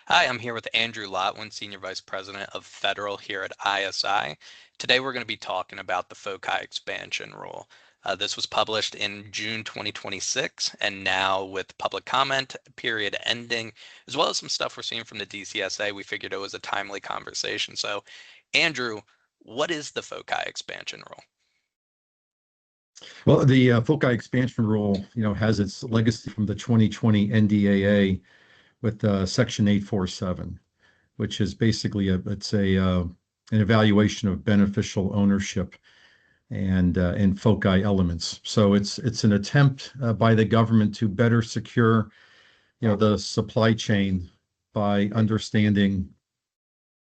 Hi, I'm here with Andrew Lotwin, Senior Vice President of Federal here at ISI. Today we're going to be talking about the FOCI expansion rule. This was published in June 2026, and now with public comment period ending, as well as some stuff we're seeing from the DCSA, we figured it was a timely conversation. So, Andrew, what is the FOCI expansion rule? Well, the FOCI expansion rule, has its legacy from the 2020 NDAA with Section 847, which is basically an evaluation of beneficial ownership and FOCI elements. So it's an attempt by the government to better secure, the supply chain by understanding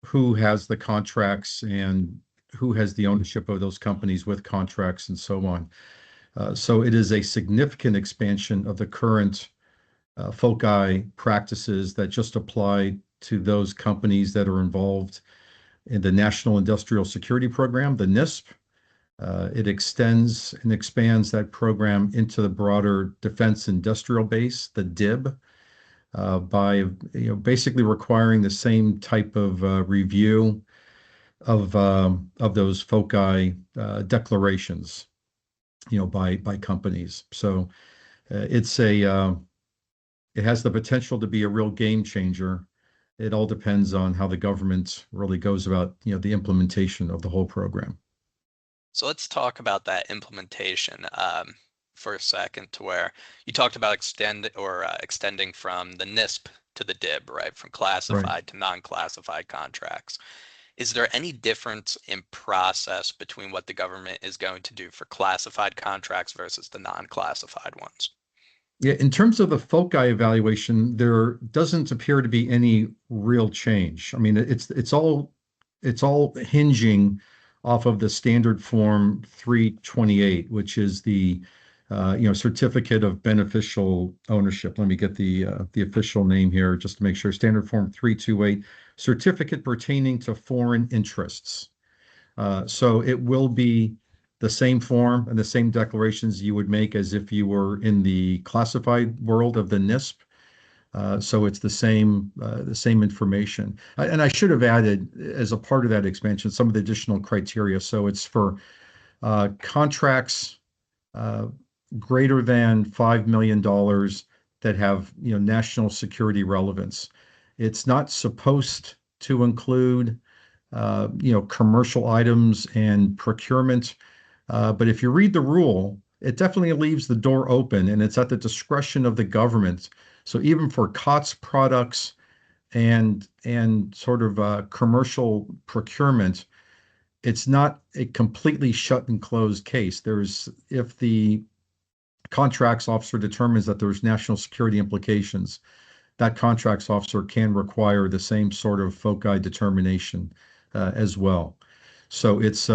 who has the contracts and who has the ownership of those companies with contracts and so on. So it is a significant expansion of the current FOCI practices that just apply to those companies that are involved in the National Industrial Security Program, the NISP. It extends and expands that program into the broader defense industrial base, the DIB, by basically requiring the same type of review of those FOCI declarations, by companies. So it has the potential to be a real game changer. It all depends on how the government really goes about, the implementation of the whole program. So let's talk about that implementation for a second, to where you talked about extending from the NISP to the DIB, right? From Right. classified to non-classified contracts. Is there any difference in process between what the government is going to do for classified contracts versus the non-classified ones? Yeah, in terms of the FOCI evaluation, there doesn't appear to be any real change. I mean, it's all hinging off of the standard form 328, which is the certificate of beneficial ownership. Let me get the official name here just to make sure. Standard form 328, certificate pertaining to foreign interests. So it will be the same form and the same declarations you would make as if you were in the classified world of the NISP. So it's the same information. And I should have added, as a part of that expansion, some of the additional criteria. So it's for contracts greater than $5 million that have, national security relevance. It's not supposed to include, commercial items and procurement. But if you read the rule, it definitely leaves the door open, and it's at the discretion of the government. So even for COTS products and sort of commercial procurement, it's not a completely shut and closed case. If the contracts officer determines that there's national security implications, that contracts officer can require the same sort of FOCI determination as well. So it's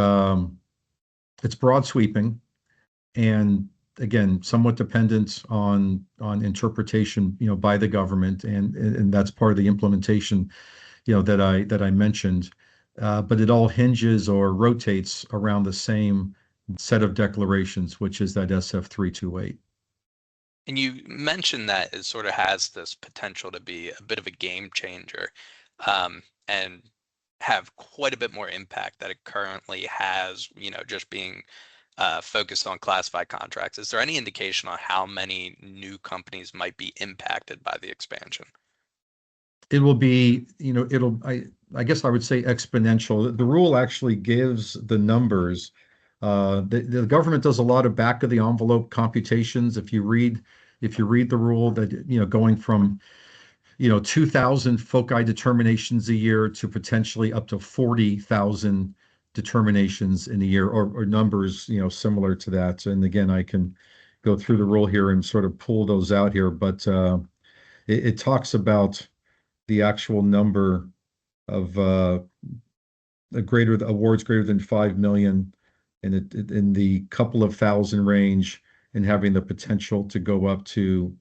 broad sweeping, and again, somewhat dependent on interpretation, by the government, and that's part of the implementation, that I mentioned. But it all hinges or rotates around the same set of declarations, which is that SF 328. And you mentioned that it sort of has this potential to be a bit of a game changer, and have quite a bit more impact that it currently has, just being focused on classified contracts. Is there any indication on how many new companies might be impacted by the expansion? It will be, I guess I would say exponential. The rule actually gives the numbers. The government does a lot of back of the envelope computations. If you read the rule, that, going from, 2,000 FOCI determinations a year to potentially up to 40,000 determinations in a year, or numbers, similar to that. And again, I can go through the rule here and sort of pull those out here, but it talks about the actual number of awards greater than 5 million, and in the couple of thousand range, and having the potential to go up to,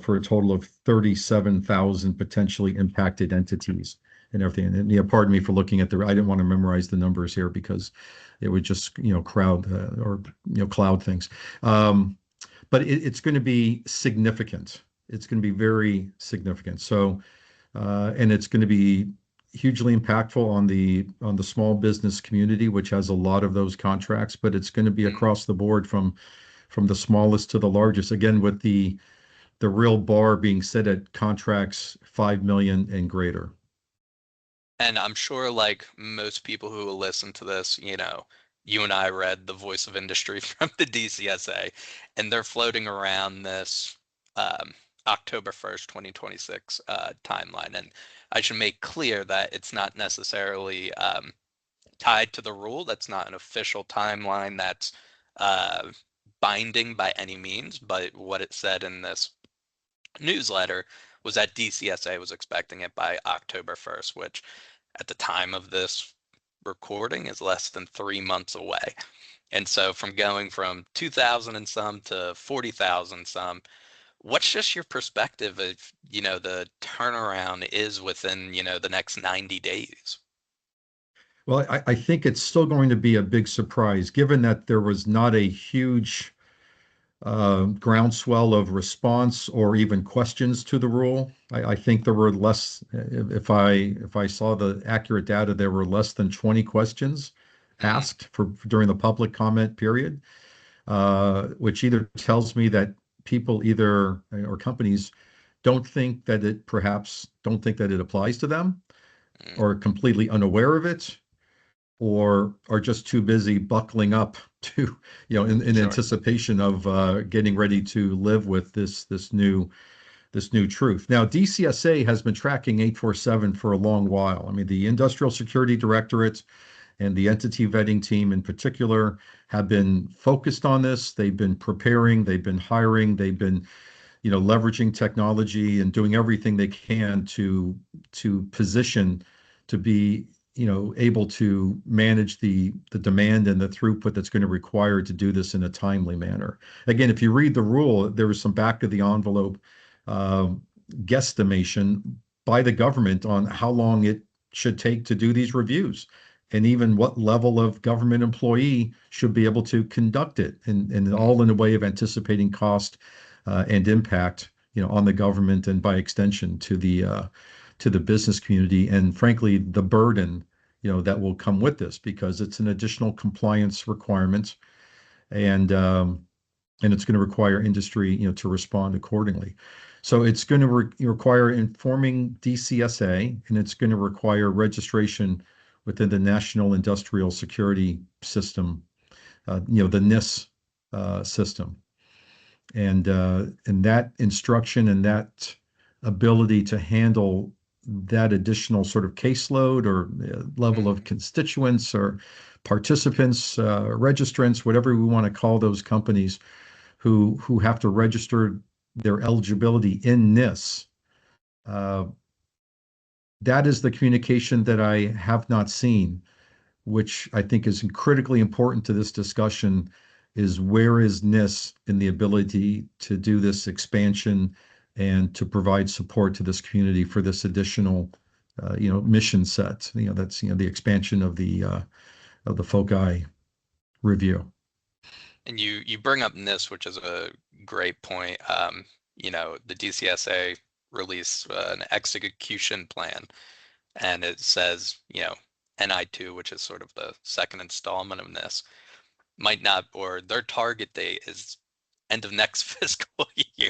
for a total of 37,000 potentially impacted entities and everything. And, pardon me for looking at I didn't want to memorize the numbers here because it would just, cloud things. But it's going to be significant. It's going to be very significant. So and it's going to be hugely impactful on the small business community, which has a lot of those contracts, but it's going to be Mm. across the board from the smallest to the largest. Again, with the real bar being set at contracts 5 million and greater. And I'm sure, like most people who will listen to this, you and I read the voice of industry from the DCSA, and they're floating around this um, October 1st, 2026 timeline. And I should make clear that it's not necessarily tied to the rule. That's not an official timeline that's uh, binding by any means. But what it said in this newsletter was that DCSA was expecting it by October 1st, which at the time of this recording is less than 3 months away. And so from going from 2,000 and some to 40,000 some, what's just your perspective of, the turnaround is within, the next 90 days? Well, I think it's still going to be a big surprise, given that there was not a huge groundswell of response or even questions to the rule. I think there were less, if I saw the accurate data, there were less than 20 questions Mm, asked for during the public comment period, which either tells me that people either or companies don't think that it applies to them, mm, or completely unaware of it, or are just too busy buckling up to, in sure. anticipation of getting ready to live with this new truth. Now, DCSA has been tracking 847 for a long while. I mean, the Industrial Security Directorate and the entity vetting team in particular have been focused on this. They've been preparing, they've been hiring, they've been, leveraging technology and doing everything they can to position to be, able to manage the demand and the throughput that's going to require to do this in a timely manner. Again, if you read the rule, there was some back of the envelope uh, guesstimation by the government on how long it should take to do these reviews, and even what level of government employee should be able to conduct it, and Mm, all in a way of anticipating cost and impact, on the government and by extension to the business community, and frankly, the burden, that will come with this because it's an additional compliance requirement, and and it's going to require industry, to respond accordingly. So it's going to require informing DCSA, and it's going to require registration within the National Industrial Security System, the NISP system, and that instruction and that ability to handle that additional sort of caseload or level of mm. constituents or participants, registrants, whatever we want to call those companies who have to register their eligibility in NISP. Uh, that is the communication that I have not seen, which I think is critically important to this discussion, is where is NISP in the ability to do this expansion and to provide support to this community for this additional, mission set. That's, the expansion of the FOCI review. And you bring up NISP, which is a great point. The DCSA released an execution plan, and it says, NI2, which is sort of the second installment of this, might not, or their target date is end of next fiscal year.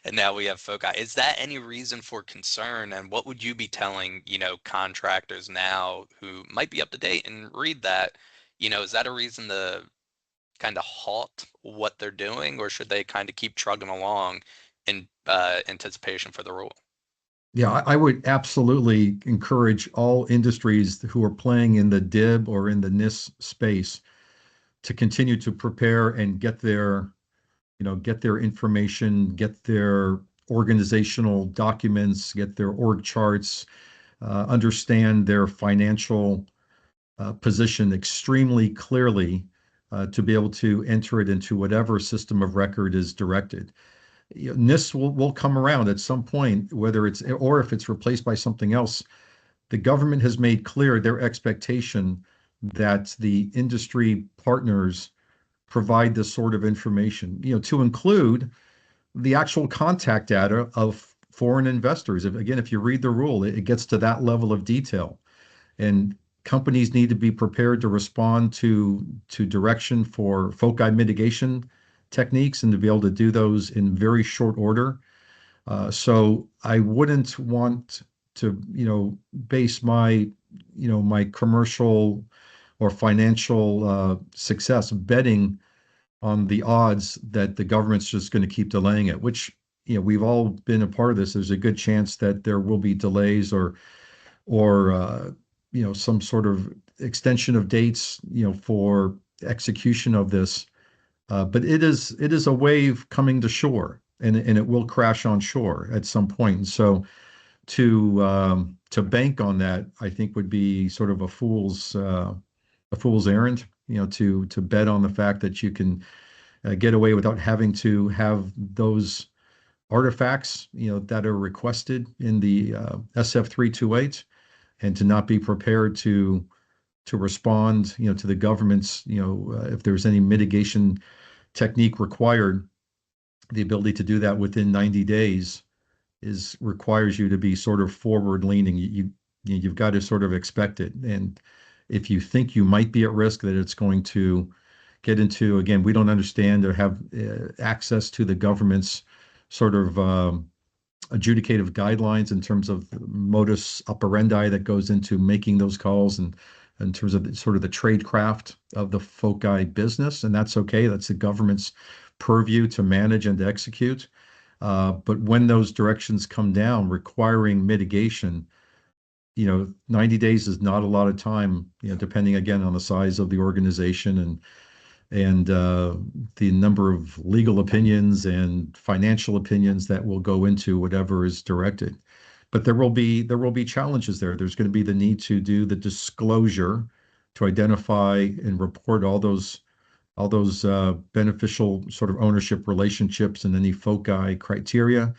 And now we have FOCI. Is that any reason for concern? And what would you be telling, contractors now who might be up to date and read that? Is that a reason to kind of halt what they're doing, or should they kind of keep trugging along in anticipation for the rule? Yeah, I would absolutely encourage all industries who are playing in the DIB or in the NISP space to continue to prepare and get their information, get their organizational documents, get their org charts, understand their financial position extremely clearly, to be able to enter it into whatever system of record is directed. NIST will come around at some point, whether it's or if it's replaced by something else. The government has made clear their expectation that the industry partners provide this sort of information, to include the actual contact data of foreign investors. If you read the rule, it gets to that level of detail. And companies need to be prepared to respond to direction for FOCI mitigation techniques and to be able to do those in very short order. So I wouldn't want to, base my commercial or financial success betting on the odds that the government's just going to keep delaying it, which, we've all been a part of this. There's a good chance that there will be delays or some sort of extension of dates, for execution of this. But it is a wave coming to shore, and it will crash on shore at some point. And so to bank on that, I think would be sort of a fool's errand. To bet on the fact that you can get away without having to have those artifacts, that are requested in the SF 328, and to not be prepared to respond, to the government's, if there's any mitigation technique required, the ability to do that within 90 days is requires you to be sort of forward leaning. You've got to sort of expect it. And if you think you might be at risk that it's going to get into, again, we don't understand or have access to the government's sort of adjudicative guidelines in terms of modus operandi that goes into making those calls, and in terms of sort of the tradecraft of the FOCI business. And that's okay. That's the government's purview to manage and to execute. But when those directions come down requiring mitigation, 90 days is not a lot of time, depending again on the size of the organization and the number of legal opinions and financial opinions that will go into whatever is directed. But there will be challenges there. There's going to be the need to do the disclosure to identify and report all those beneficial sort of ownership relationships and any FOCI criteria.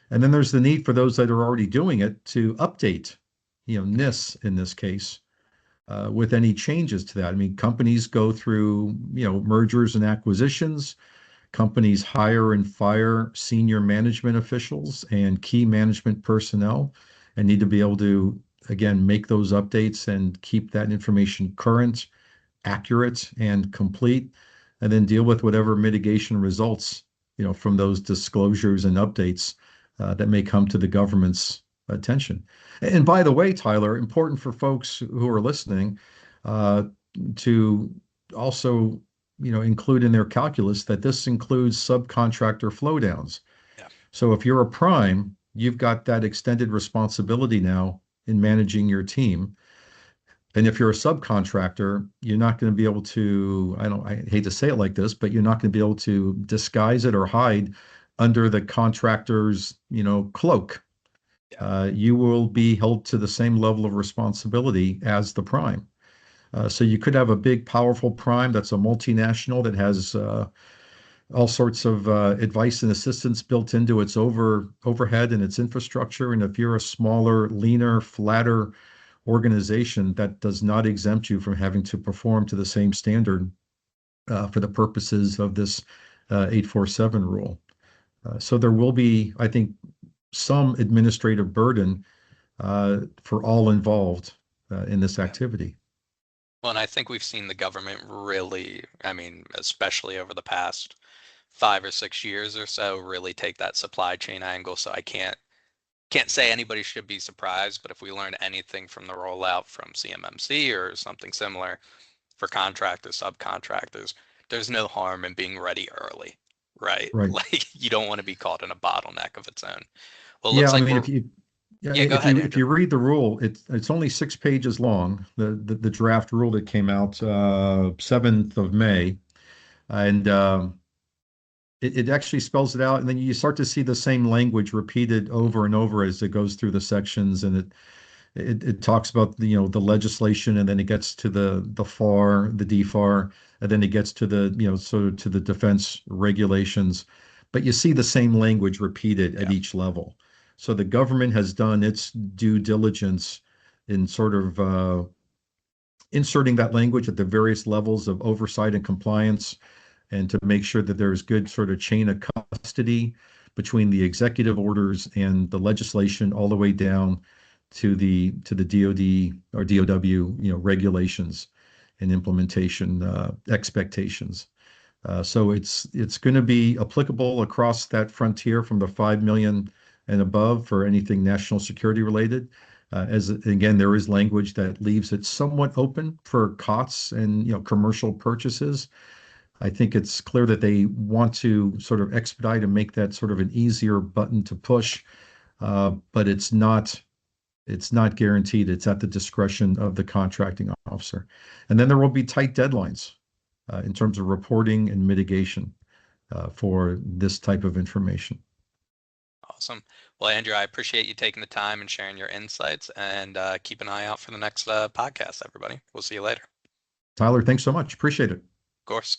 And then there's the need for those that are already doing it to update, NIS in this case, with any changes to that. I mean, companies go through, mergers and acquisitions. Companies hire and fire senior management officials and key management personnel, and need to be able to, again, make those updates and keep that information current, accurate, and complete, and then deal with whatever mitigation results, from those disclosures and updates that may come to the government's attention. And by the way, Tyler, important for folks who are listening, to also, include in their calculus that this includes subcontractor flow downs. Yeah. So if you're a prime, you've got that extended responsibility now in managing your team. And if you're a subcontractor, you're not going to be able to, I hate to say it like this, but you're not going to be able to disguise it or hide under the contractor's, cloak. Yeah. You will be held to the same level of responsibility as the prime. So you could have a big, powerful prime that's a multinational that has all sorts of advice and assistance built into its overhead and its infrastructure. And if you're a smaller, leaner, flatter organization, that does not exempt you from having to perform to the same standard for the purposes of this 847 rule. So there will be, I think, some administrative burden for all involved in this Yeah. activity. Well, and I think we've seen the government really, I mean, especially over the past 5 or 6 years or so, really take that supply chain angle. So I can't say anybody should be surprised, but if we learn anything from the rollout from CMMC or something similar for contractors, subcontractors, there's no harm in being ready early, right? Right. Like you don't want to be caught in a bottleneck of its own. Well, it Yeah, looks I like mean, we're, yeah, yeah, go if ahead, you if Andrew. you read the rule, it's only 6 pages long. The draft rule that came out 7th of May, and it actually spells it out, and then you start to see the same language repeated over and over as it goes through the sections, and it talks about the legislation, and then it gets to the FAR, the DFAR, and then it gets to the sort of to the defense regulations. But you see the same language repeated at Yeah. each level. So the government has done its due diligence in sort of inserting that language at the various levels of oversight and compliance, and to make sure that there's good sort of chain of custody between the executive orders and the legislation all the way down to the DoD or DOW, regulations and implementation expectations. So it's going to be applicable across that frontier from the 5 million and above for anything national security related. As again, there is language that leaves it somewhat open for COTS and commercial purchases. I think it's clear that they want to sort of expedite and make that sort of an easier button to push, but it's not guaranteed. It's at the discretion of the contracting officer. And then there will be tight deadlines in terms of reporting and mitigation for this type of information. Awesome. Well, Andrew, I appreciate you taking the time and sharing your insights, and keep an eye out for the next podcast, everybody. We'll see you later. Tyler, thanks so much. Appreciate it. Of course.